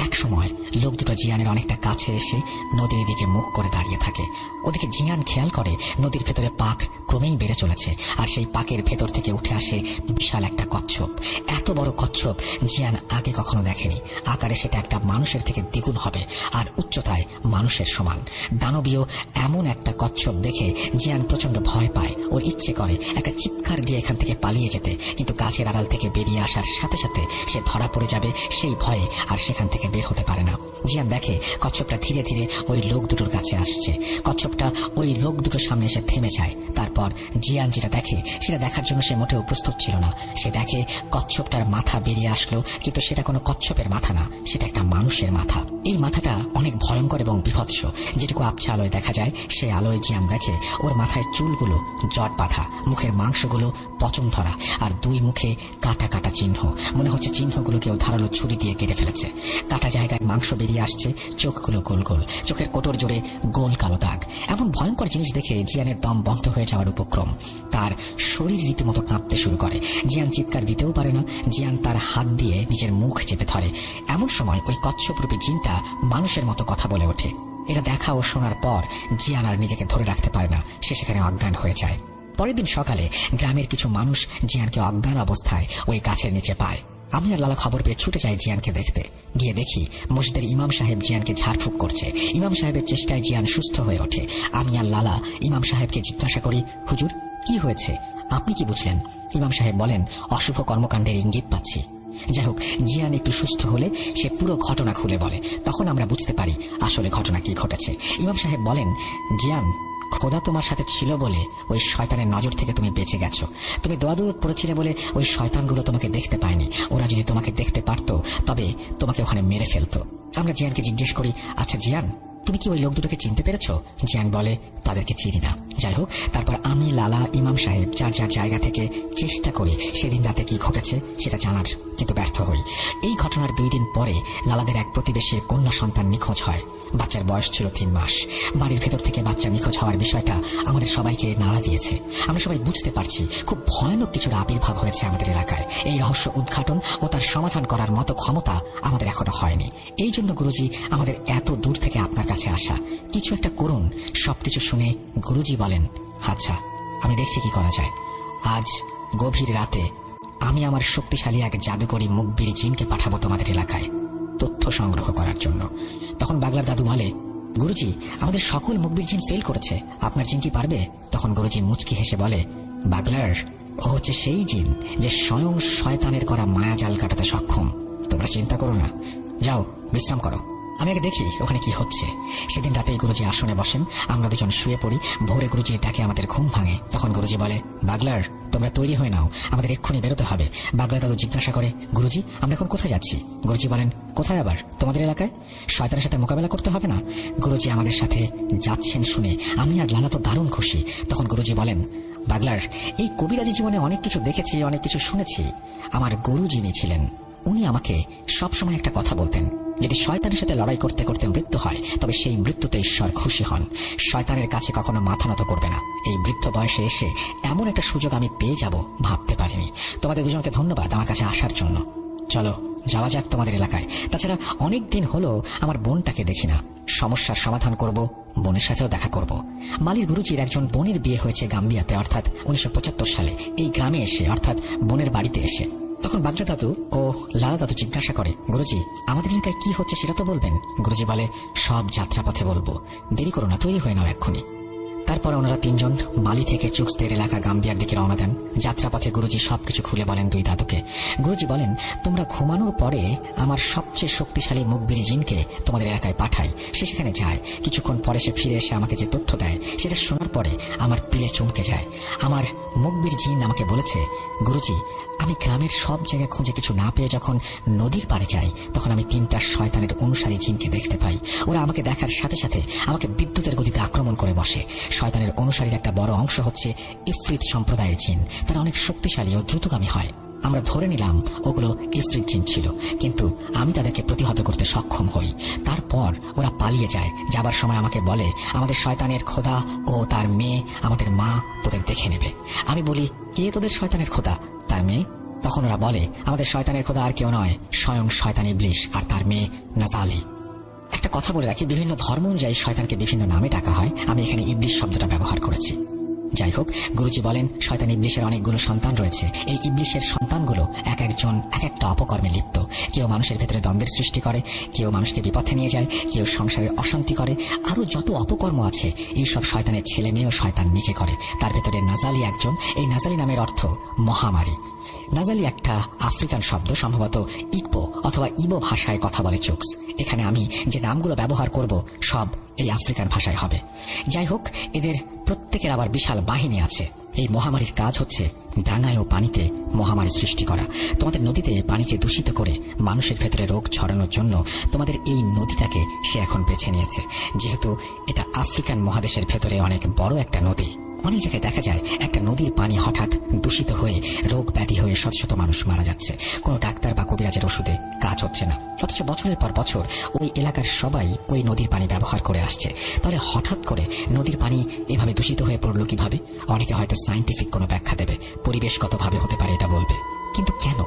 এক সময় লোক দুটো জিয়ানের অনেকটা কাছে এসে নদীর দিকে মুখ করে দাঁড়িয়ে থাকে। ওদিকে জিয়ান খেয়াল করে নদীর ভেতরে পাক ক্রমেই বেড়ে চলেছে, আর সেই পাকের ভেতর থেকে উঠে আসে বিশাল একটা কচ্ছপ। এত বড় কচ্ছপ জিয়ান আগে কখনো দেখেনি। আকারে সেটা একটা মানুষের থেকে দ্বিগুণ হবে, আর উচ্চতায় মানুষের সমান। দানবীয় এমন একটা কচ্ছপ দেখে জিয়ান প্রচন্ড ভয় পায়। ওর ইচ্ছে করে একটা চিৎকার দিয়ে এখান থেকে পালিয়ে যেতে, কিন্তু গাছের আড়াল থেকে বেরিয়ে আসার সাথে সাথে সে ধরা পড়ে যাবে সেই ভয়ে আর সেখান থেকে বের হতে পারে না। জিয়ান দেখে কচ্ছপটা ধীরে ধীরে ওই লোক দুটোর কাছে আসছে। কচ্ছপটা ওই লোক দুটোর সামনে এসে থেমে যায়। তারপর জিয়ান যেটা দেখে সেটা দেখার জন্য সে মোটেও প্রস্তুত ছিল না। সে দেখে কচ্ছপটার মাথা বেরিয়ে আসলো, কিন্তু সেটা কোনো কচ্ছপের মাথা না, সেটা একটা মানুষের মাথা। এই মাথাটা অনেক ভয়ঙ্কর এবং বিভৎস। যেটুকু আবছা আলোয় দেখা যায় সেই আলোয় জিয়ান দেখে ওর মাথায় চুলগুলো জট বাঁধা, মুখের মাংসগুলো পচন ধরা, আর দুই মুখে কাটা কাটা চিহ্ন। মনে হচ্ছে চিহ্নগুলো কেউ ধারালো ছুরি দিয়ে কেটে ফেলেছে। কাটা জায়গায় মাংস বেরিয়ে আসছে, চোখগুলো গোল গোল, চোখের কোটর জোরে গোল কালো দাগ। এমন ভয়ঙ্কর জিনিস দেখে জিয়ানের দম বন্ধ হয়ে যাওয়ার উপক্রম। তার শরীর রীতিমতো কাঁপতে শুরু করে। জিয়ান চিৎকার দিতেও পারে না। জিয়ান তার হাত দিয়ে নিজের মুখ চেপে ধরে। এমন সময় ওই কচ্ছপরূপী জিনটা মানুষের মতো কথা বলে ওঠে। এটা দেখা ও শোনার পর জিয়ান আর নিজেকে ধরে রাখতে পারে না, সে সেখানে অজ্ঞান হয়ে যায়। পরের দিন সকালে গ্রামের কিছু মানুষ জিয়ানকে অজ্ঞান অবস্থায় ওই গাছের নিচে পায়। আমি আর লালা খবর পেয়ে ছুটে যাই জিয়ানকে দেখতে। গিয়ে দেখি মসজিদের ইমাম সাহেব জিয়ানকে ঝাড়ফুঁক করছে। ইমাম সাহেবের চেষ্টায় জিয়ান সুস্থ হয়ে ওঠে। আমি আর লালা ইমাম সাহেবকে জিজ্ঞাসা করি, হুজুর কি হয়েছে, আপনি কি বুঝলেন? ইমাম সাহেব বলেন, অশুভ কর্মকাণ্ডের ইঙ্গিত পাচ্ছি। যাই হোক, জিয়ান একটু সুস্থ হলে সে পুরো ঘটনা খুলে বলে। তখন আমরা বুঝতে পারি আসলে ঘটনা কি ঘটেছে। ইমাম সাহেব বলেন, জিয়ান, খোদা তোমার সাথে ছিল বলে ওই শয়তানের নজর থেকে তুমি বেঁচে গেছো। তুমি দোয়া দরুদ পড়েছিলে বলে ওই শয়তানগুলো তোমাকে দেখতে পায়নি। ওরা যদি তোমাকে দেখতে পারতো তবে তোমাকে ওখানে মেরে ফেলতো। আমরা জিয়ানকে জিজ্ঞেস করি, আচ্ছা জিয়ান, তুমি কি ওই লোক দুটোকে চিনতে পেরেছো? জিয়ান বলে, তাদেরকে চিনি না। যাই হোক, তারপর আমি, লালা, ইমাম সাহেব যার যার জায়গা থেকে চেষ্টা করি সেদিন রাতে কি ঘটেছে সেটা জানার, কিন্তু ব্যর্থ হই। এই ঘটনার 2 দিন পরে লালাদের এক প্রতিবেশীর কন্যা সন্তান নিখোঁজ হয়। বাচ্চার বয়স ছিল 3 মাস। বাড়ির ভেতর থেকে বাচ্চা নিখোঁজ হওয়ার বিষয়টা আমাদের সবাইকে নাড়া দিয়েছে। আমরা সবাই বুঝতে পারছি খুব ভয়ানক কিছুর আবির্ভাব হয়েছে আমাদের এলাকায়। এই রহস্য উদ্ঘাটন ও তার সমাধান করার মতো ক্ষমতা আমাদের এখনো হয়নি। এই জন্য গুরুজি আমাদের এত দূর থেকে আপনার কাছে আসা। কিছু একটা করুন। সবকিছু শুনে গুরুজি বলেন, আচ্ছা আমি দেখছি কি করা যায়। আজ গভীর রাতে আমি আমার শক্তিশালী এক জাদুকরী মুখবির জিনকে পাঠাবো তোমাদের এলাকায় তথ্য সংগ্রহ করার জন্য। তখন বাগলার দাদু বলে, গুরুজি আমাদের সকল মুখবির জিন ফেল করেছে, আপনার জিন কি পারবে? তখন গুরুজি মুচকি হেসে বলে, বাগলার, ও হচ্ছে সেই জিন যে স্বয়ং শয়তানের করা মায়াজাল কাটাতে সক্ষম। তোমরা চিন্তা করো না, যাও বিশ্রাম করো, আমি আগে দেখি ওখানে কি হচ্ছে। সেদিন রাতেই গুরুজি আসনে বসেন। আমরা দুজন শুয়ে পড়ি। ভোরে গুরুজির ডাকে আমাদের ঘুম ভাঙে। তখন গুরুজি বলে, বাগলার, তোমরা তৈরি হয়ে নাও, আমাদের এক্ষুনি বেরোতে হবে। বাগলার দাদু জিজ্ঞাসা করে, গুরুজি আমরা এখন কোথায় যাচ্ছি? গুরুজি বলেন, কোথায় আবার? তোমাদের এলাকায়। শয়তানের সাথে মোকাবেলা করতে হবে না? গুরুজি আমাদের সাথে যাচ্ছেন শুনে আমি আর লালা তো দারুণ খুশি। তখন গুরুজি বলেন, বাগলার, এই কবিরাজি জীবনে অনেক কিছু দেখেছি, অনেক কিছু শুনেছি। আমার গুরু যিনি ছিলেন উনি আমাকে সবসময় একটা কথা বলতেন, যদি শয়তানের সাথে লড়াই করতে করতে মৃত্যু হয় তবে সেই মৃত্যুতে ঈশ্বর খুশি হন। শয়তানের কাছে কখনো মাথা নত করবে না। এই বৃদ্ধ বয়সে এসে এমন একটা সুযোগ আমি পেয়ে যাব ভাবতে পারিনি। তোমাদের দুজনকে ধন্যবাদ আমার কাছে আসার জন্য। চলো যাওয়া যাক তোমাদের এলাকায়। তাছাড়া অনেক দিন হলো আমার বোনটাকে দেখি না। সমস্যার সমাধান করব, বোনের সাথেও দেখা করব। মালির গুরুজির একজন বোনের বিয়ে হয়েছে গাম্বিয়াতে, অর্থাৎ 1975 সালে এই গ্রামে এসে, অর্থাৎ বোনের বাড়িতে এসে। তখন বাগলা দাদু ও লালা দাদু জিজ্ঞাসা করে, গুরুজি আমাদের এলাকায় কি হচ্ছে সেটা তো বলবেন। গুরুজি বলে, সব যাত্রাপথে বলবো, দেরি করো না, তৈরি হয়ে নাও এক্ষুনি। তারপর ওনারা 3 জন মালি থেকে চুক্সদের এলাকা গাম্বিয়ার দিকে রওনা দেন। যাত্রাপথে গুরুজি সবকিছু খুলে বলেন 2 দাদুকে। গুরুজি বলেন, তোমরা ঘুমানোর পরে আমার সবচেয়ে শক্তিশালী মুখবির জিনকে তোমাদের এলাকায় পাঠাই। সে সেখানে যায়। কিছুক্ষণ পরে সে ফিরে এসে আমাকে যে তথ্য দেয় সেটা শোনার পরে আমার পিলে চমকে যায়। আমার মুখবির জিন আমাকে বলেছে, গুরুজি আমি গ্রামের সব জায়গায় খুঁজে কিছু না পেয়ে যখন নদীর পাড়ে যাই তখন আমি 3টা শয়তানের অনুসারী জিনকে দেখতে পাই। ওরা আমাকে দেখার সাথে সাথে আমাকে বিদ্যুতের গতিতে আক্রমণ করে বসে। শয়তানের অনুসারীর একটা বড় অংশ হচ্ছে ইফরিত সম্প্রদায়ের জিন। তারা অনেক শক্তিশালী ও দ্রুতগামী হয়। আমরা ধরে নিলাম ওগুলো ইফরিত জিন ছিল, কিন্তু আমি তাদেরকে প্রতিহত করতে সক্ষম হই। তারপর ওরা পালিয়ে যায়। যাবার সময় আমাকে বলে, আমাদের শয়তানের খোদা ও তার মেয়ে, আমাদের মা তোদের দেখে নেবে। আমি বলি, কে তোদের শয়তানের খোদা? তার মেয়ে? তখন ওরা বলে, আমাদের শয়তানের খোদা আর কেউ নয়, স্বয়ং শয়তান ইবলিশ আর তার মেয়ে নাজালি। একটা কথা বলে রাখি, বিভিন্ন ধর্ম অনুযায়ী শয়তানকে বিভিন্ন নামে ডাকা হয়। আমি এখানে ইবলিশ শব্দটা ব্যবহার করেছি। যাই হোক, গুরুজি বলেন শয়তান ইবলিশের অনেকগুলো সন্তান রয়েছে। এই ইবলিশের সন্তানগুলো এক একজন এক একটা অপকর্মে লিপ্ত। কেউ মানুষের ভেতরে দ্বন্দ্বের সৃষ্টি করে, কেউ মানুষকে বিপথে নিয়ে যায়, কেউ সংসারে অশান্তি করে। আরো যত অপকর্ম আছে এইসব শয়তানের ছেলে মেয়েও শয়তান নিজে করে। তার ভেতরে নাজালি একজন। এই নাজালি নামের অর্থ মহামারী। নাজালি একটা আফ্রিকান শব্দ, সম্ভবত ইকবো অথবা ইবো ভাষায় কথা বলে চুকস। এখানে আমি যে নামগুলো ব্যবহার করব সব এই আফ্রিকান ভাষায় হবে। যাই হোক, এদের প্রত্যেকের আবার বিশাল বাহিনী আছে। এই মহামারীর কাজ হচ্ছে ডাঙায় ও পানিতে মহামারী সৃষ্টি করা। তোমাদের নদীতে পানিকে দূষিত করে মানুষের ভেতরে রোগ ছড়ানোর জন্য তোমাদের এই নদীটাকে সে এখন বেছে নিয়েছে। যেহেতু এটা আফ্রিকান মহাদেশের ভেতরে অনেক বড় একটা নদী, অনেক জায়গায় দেখা যায় একটা নদীর পানি হঠাৎ দূষিত হয়ে রোগ ব্যাধি হয়ে শত শত মানুষ মারা যাচ্ছে। কোনো ডাক্তার বা কবিরাজের ওষুধে কাজ হচ্ছে না, অথচ বছরের পর বছর ওই এলাকার সবাই ওই নদীর পানি ব্যবহার করে আসছে। তাহলে হঠাৎ করে নদীর পানি এভাবে দূষিত হয়ে পড়লো কিভাবে? অনেকে হয়তো সায়েন্টিফিক কোনো ব্যাখ্যা দেবে, পরিবেশগতভাবে হতে পারে এটা বলবে, কিন্তু কেন?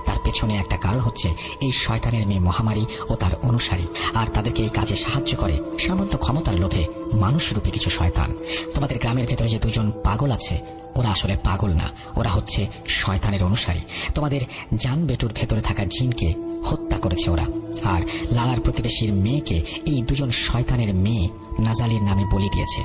তার পেছনে একটা কারণ হচ্ছে এই শয়তানের মেয়ে মহামারী ও তার অনুসারী। আর তাদেরকে এই কাজে সাহায্য করে সামান্য ক্ষমতার লোভে মানুষরূপী কিছু শয়তান। তোমাদের গ্রামের ভেতরে যে দুজন পাগল আছে, ওরা আসলে পাগল না, ওরা হচ্ছে শয়তানের অনুসারী। তোমাদের জান বেটুর ভেতরে থাকা জিনকে হত্যা করেছে ওরা। আর লালার প্রতিবেশীর মেয়েকে এই দুজন শয়তানের মেয়ে নাজালির নামে বলি দিয়েছে।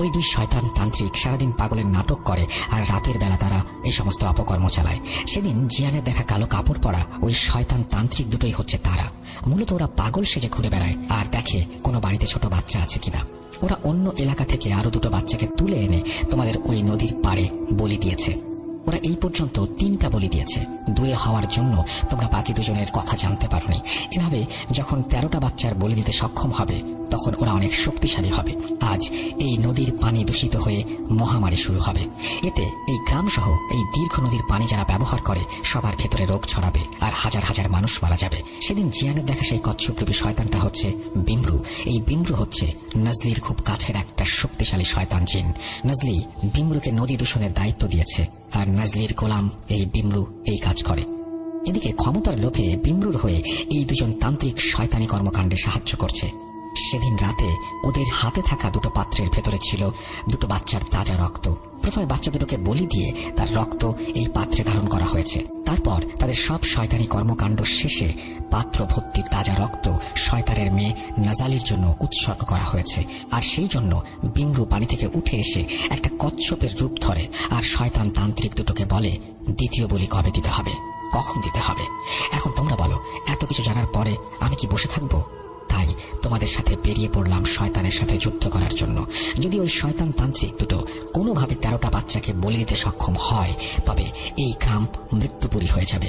ওই দুই শয়তান তান্ত্রিক সারাদিন পাগলের নাটক করে আর রাতের বেলা তারা এই সমস্ত অপকর্ম চালায়। সেদিন জিয়ানের দেখা কালো কাপড় পরা ওই শয়তান তান্ত্রিক দুটোই হচ্ছে তারা। মূলত ওরা পাগল সেজে ঘুরে বেড়ায় আর দেখে কোনো বাড়িতে ছোট বাচ্চা আছে কিনা। ওরা অন্য এলাকা থেকে আরো দুটো বাচ্চাকে তুলে এনে তোমাদের ওই নদীর পাড়ে বলি দিয়েছে। ওরা এই পর্যন্ত 3টা বলি দিয়েছে। দূরে হওয়ার জন্য তোমরা বাকি দুজনের কথা জানতে পারোনি। এভাবে যখন 13টা বাচ্চার বলি দিতে সক্ষম হবে তখন ওরা অনেক শক্তিশালী হবে। আজ এই নদীর পানি দূষিত হয়ে মহামারী শুরু হবে। এতে এই গ্রাম সহ এই দীর্ঘ নদীর পানি যারা ব্যবহার করে সবার ভেতরে রোগ ছড়াবে আর হাজার হাজার মানুষ মারা যাবে। সেদিন জিয়ানের দেখা সেই কচ্ছপরূপী শয়তানটা হচ্ছে বিমরু। এই বিমরু হচ্ছে নাজলির খুব কাছের একটা শক্তিশালী শয়তান জিন। নাজলি বিমরুকে নদী দূষণের দায়িত্ব দিয়েছে আর নাজলির গোলাম এই বিমরু এই কাজ করে। এদিকে ক্ষমতার লোভে বিমরুর হয়ে এই দুজন তান্ত্রিক শয়তানি কর্মকাণ্ডে সাহায্য করছে। সেদিন রাতে ওদের হাতে থাকা দুটো পাত্রের ভেতরে ছিল দুটো বাচ্চার তাজা রক্ত। প্রথমে বাচ্চা দুটোকে বলি দিয়ে তার রক্ত এই পাত্রে ধারণ করা হয়েছে। তারপর তাদের সব শয়তানি কর্মকাণ্ড শেষে পাত্র ভর্তি তাজা রক্ত শয়তানের মেয়ে নাজালির জন্য উৎসর্গ করা হয়েছে। আর সেই জন্য বিমরু পানি থেকে উঠে এসে একটা কচ্ছপের রূপ ধরে আর শয়তান তান্ত্রিক দুটোকে বলে দ্বিতীয় বলি কবে দিতে হবে, কখন দিতে হবে। এখন তোমরা বলো, এত কিছু জানার পরে আমি কি বসে থাকবো? তাই তোমাদের সাথে বেরিয়ে পড়লাম শয়তানের সাথে যুদ্ধ করার জন্য। যদি ওই শয়তান তান্ত্রিক দুটো কোনোভাবে 13টা বাচ্চাকে বলি দিতে সক্ষম হয় তবে এই গ্রাম মৃত্যুপুরী হয়ে যাবে।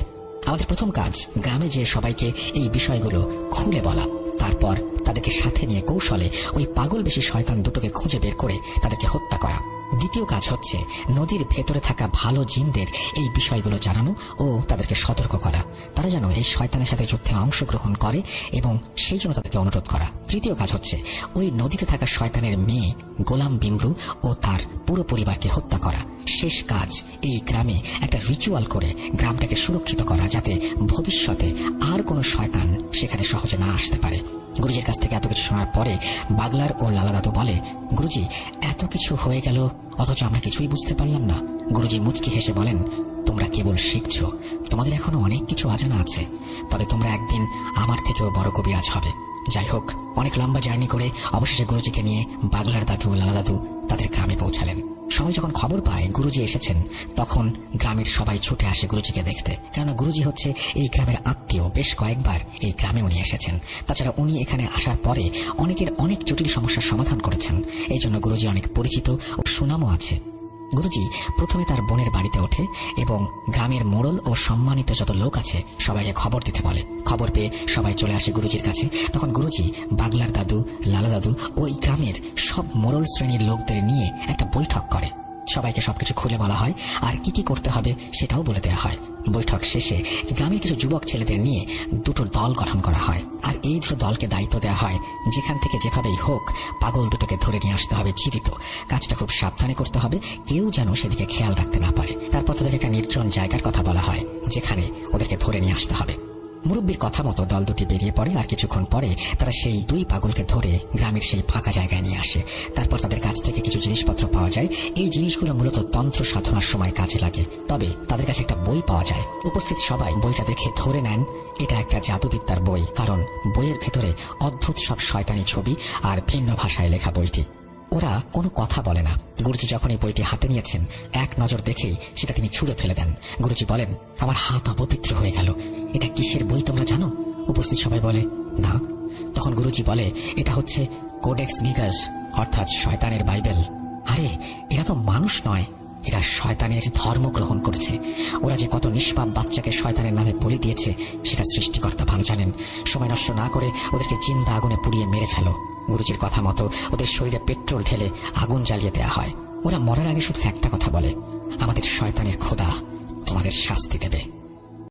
আমাদের প্রথম কাজ গ্রামে যে সবাইকে এই বিষয়গুলো খুলে বলা, তারপর তাদেরকে সাথে নিয়ে কৌশলে ওই পাগল বেশি শয়তান দুটোকে খুঁজে বের করে তাদেরকে হত্যা করা। দ্বিতীয় কাজ হচ্ছে নদীর ভেতরে থাকা ভালো জিনদের এই বিষয়গুলো জানানো ও তাদেরকে সতর্ক করা, তারা যেন এই শয়তানের সাথে যুদ্ধে অংশগ্রহণ করে এবং সেই জন্য তাদেরকে অনুরোধ করা। তৃতীয় কাজ হচ্ছে ওই নদীতে থাকা শয়তানের মেয়ে গোলাম বিমরু ও তার পুরো পরিবারকে হত্যা করা। শেষ কাজ এই গ্রামে একটা রিচুয়াল করে গ্রামটাকে সুরক্ষিত করা, যাতে ভবিষ্যতে আর কোনো শয়তান সেখানে সহজে না আসতে পারে। গুরুজির কাছ থেকে এত কিছু শোনার পরে বাগলার ও লালা দাদু বলে, গুরুজি এত কিছু হয়ে গেল অথচ আমরা কিছুই বুঝতে পারলাম না। গুরুজি মুচকি হেসে বলেন, তোমরা কেবল শিখছো, তোমাদের এখনো অনেক কিছু অজানা আছে, তবে তোমরা একদিন আমার থেকেও বড় কবিরাজ হবে। যাই হোক, অনেক লম্বা জার্নি করে অবশেষে গুরুজিকে নিয়ে বাগলার দাদু ও লালা দাদু তাদের গ্রামে পৌঁছালেন। সবাই যখন খবর পায় গুরুজি এসেছেন তখন গ্রামের সবাই ছুটে আসে গুরুজিকে দেখতে, কেননা গুরুজি হচ্ছে এই গ্রামের আত্মীয়। বেশ কয়েকবার এই গ্রামে উনি এসেছেন। তাছাড়া উনি এখানে আসার পরে অনেকের অনেক জটিল সমস্যার সমাধান করেছেন। এই জন্য গুরুজি অনেক পরিচিত ও সুনামও আছে। গুরুজি প্রথমে তার বোনের বাড়িতে ওঠে এবং গ্রামের মোড়ল ও সম্মানিত যত লোক আছে সবাইকে খবর দিতে বলে। খবর পেয়ে সবাই চলে আসে গুরুজির কাছে। তখন গুরুজি বাগলার দাদু, লালা দাদু ও এই গ্রামের সব মোড়ল শ্রেণীর লোকদের নিয়ে একটা বৈঠক করে। সবাইকে সবকিছু খুলে বলা হয় আর কি কি করতে হবে সেটাও বলে দেওয়া হয়। বৈঠক শেষে গ্রামের কিছু যুবক ছেলেদের নিয়ে দুটো দল গঠন করা হয়, আর এই দুটো দলকে দায়িত্ব দেওয়া হয় যেখান থেকে যেভাবেই হোক পাগল দুটোকে ধরে নিয়ে আসতে হবে জীবিত। কাজটা খুব সাবধানে করতে হবে, কেউ যেন সেদিকে খেয়াল রাখতে না পারে। তারপর তাদের একটা নির্জন জায়গার কথা বলা হয় যেখানে ওদেরকে ধরে নিয়ে আসতে হবে। মুরব্বীর কথা মতো দল দুটি বেরিয়ে পড়ে, আর কিছুক্ষণ পরে তারা সেই দুই পাগলকে ধরে গ্রামের সেই ফাঁকা জায়গায় নিয়ে আসে। তারপর তাদের কাছ থেকে কিছু জিনিসপত্র পাওয়া যায়। এই জিনিসগুলো মূলত তন্ত্র সাধনার সময় কাজে লাগে। তবে তাদের কাছে একটা বই পাওয়া যায়। উপস্থিত সবাই বইটা দেখে ধরে নেন এটা একটা জাদুবিদ্যার বই, কারণ বইয়ের ভেতরে অদ্ভুত সব শয়তানি ছবি আর ভিন্ন ভাষায় লেখা বইটি। ওরা কোনো কথা বলে না। গুরুজি যখন এই বইটি হাতে নিয়েছেন, এক নজর দেখেই সেটা তিনি ছুঁড়ে ফেলে দেন। গুরুজি বলেন, আমার হাত অপবিত্র হয়ে গেল। এটা কিসের বই তোমরা জানো? উপস্থিত সবাই বলে, না। তখন গুরুজি বলে, এটা হচ্ছে কোডেক্স গিগাস, অর্থাৎ শয়তানের বাইবেল। আরে এরা তো মানুষ নয়, এরা শয়তানের ধর্ম গ্রহণ করেছে। ওরা যে কত নিষ্পাপ বাচ্চাকে শয়তানের নামে বলি দিয়েছে সেটা সৃষ্টিকর্তা ভালো জানেন। সময় নষ্ট না করে ওদেরকে জিন্দা আগুনে পুড়িয়ে মেরে ফেলো। গুরুজির কথা মতো ওদের শরীরে পেট্রোল ঢেলে আগুন জ্বালিয়ে দেয়া হয়। ওরা মরার আগে শুধু একটা কথা বলে, আমাদের শয়তানের খোদা তোমাদের শাস্তি দেবে।